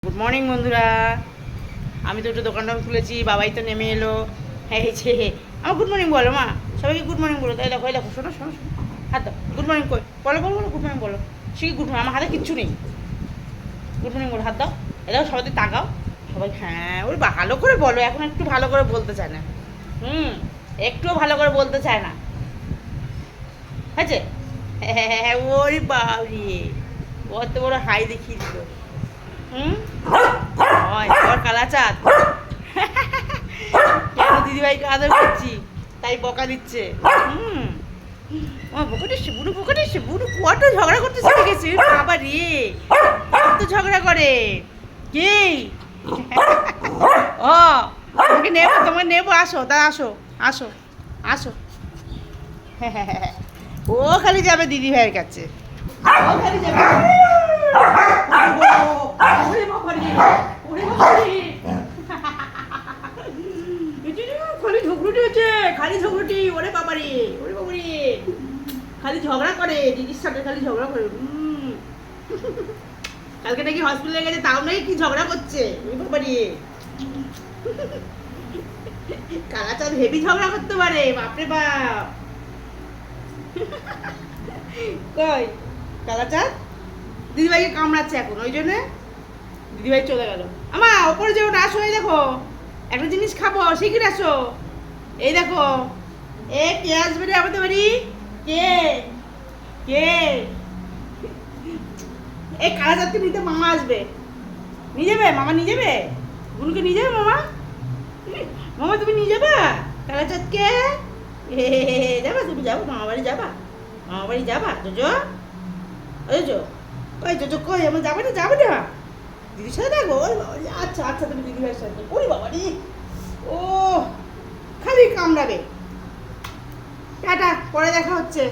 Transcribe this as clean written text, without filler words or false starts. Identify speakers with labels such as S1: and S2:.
S1: Good morning বন্ধুরা। আমি তো একটু দোকানটা খুলেছি, বাবাই তো নেমে এলো। হ্যাঁ ছে আমার গুড মর্নিং বলো মা, সবাইকে গুড মর্নিং বলো। তাই দেখো, এই দেখো, শোনো শোনো শোনো, হাত দাও, গুড মর্নিং কই, বলো বলো বলো, গুড মর্নিং বলো। সে গুড মর্নিং, আমার হাতে কিচ্ছু নেই। গুড মর্নিং বলো, হাত দাও। এ দেখো, সবাই তাকাও, সবাই হ্যাঁ ওই ভালো করে বলো, এখন একটু ভালো করে বলতে চায় না। একটুও ভালো করে বলতে চায় না, হয়েছে? হ্যাঁ ওরে বাবরি, কত বড় হাই দেখিয়ে দিল। হয় তোর কালাচাঁদ। কেন দিদিভাইকে আদর করছি তাই বকা দিচ্ছে। বকা দিচ্ছে বুড়ো, বকা দিচ্ছে বুড়ো, কত ঝগড়া করতে শিখে গেছে বাবা রে, কত ঝগড়া করে। কে? ও তোমাকে নেবো, তোমাকে নেবো, আসো তা, আসো আসো আসো। হ্যাঁ ও খালি যাবে দিদিভাইয়ের কাছে, ও খালি যাবে। খালি ঝগড়ুটি হচ্ছে, খালি ঝগড়ুটি, ওরে বাবারে, ওরে বাবারে, খালি ঝগড়া করে দিদির সাথে, খালি ঝগড়া করে। কালকে নাকি হসপিটালে গেছে, তাও নাকি কি ঝগড়া করছে, ওরে বাবারে। কালাচাঁদ হেভি ঝগড়া করতে পারে, বাপরে বাপ। কই কালাচাঁদ দিদিভাইকে কামড়াচ্ছে এখন, ওই জন্য দিদিভাই চলে গেল। আমা ওপরে যেও না, আসো, এই দেখো একটা জিনিস খাবো, শিগগির আসো। এই দেখো, এ কে আসবে রে আমাদের বাড়ি? কে কে? এই কালাচাঁদকে নিতে মামা আসবে, নিয়ে যাবে মামা, নিয়ে যাবে গুনুকে, নিয়ে যাবে মামা। মামা তুমি নিয়ে যাবে কালাচাঁদকে? যাবা তুমি, যাবো মামা বাড়ি, যাবা মামা বাড়ি যাবা? জোজো ওই জো, কই জোজো কই, আমার যাবে না, যাবে না দিদির সাথে থাকবো? ওরে বাবা, আচ্ছা আচ্ছা, তুমি দিদিভাইয়ের সাথে। ওরে বাবা রে, ও খালি কামড়াবে। টাটা, পরে দেখা হচ্ছে।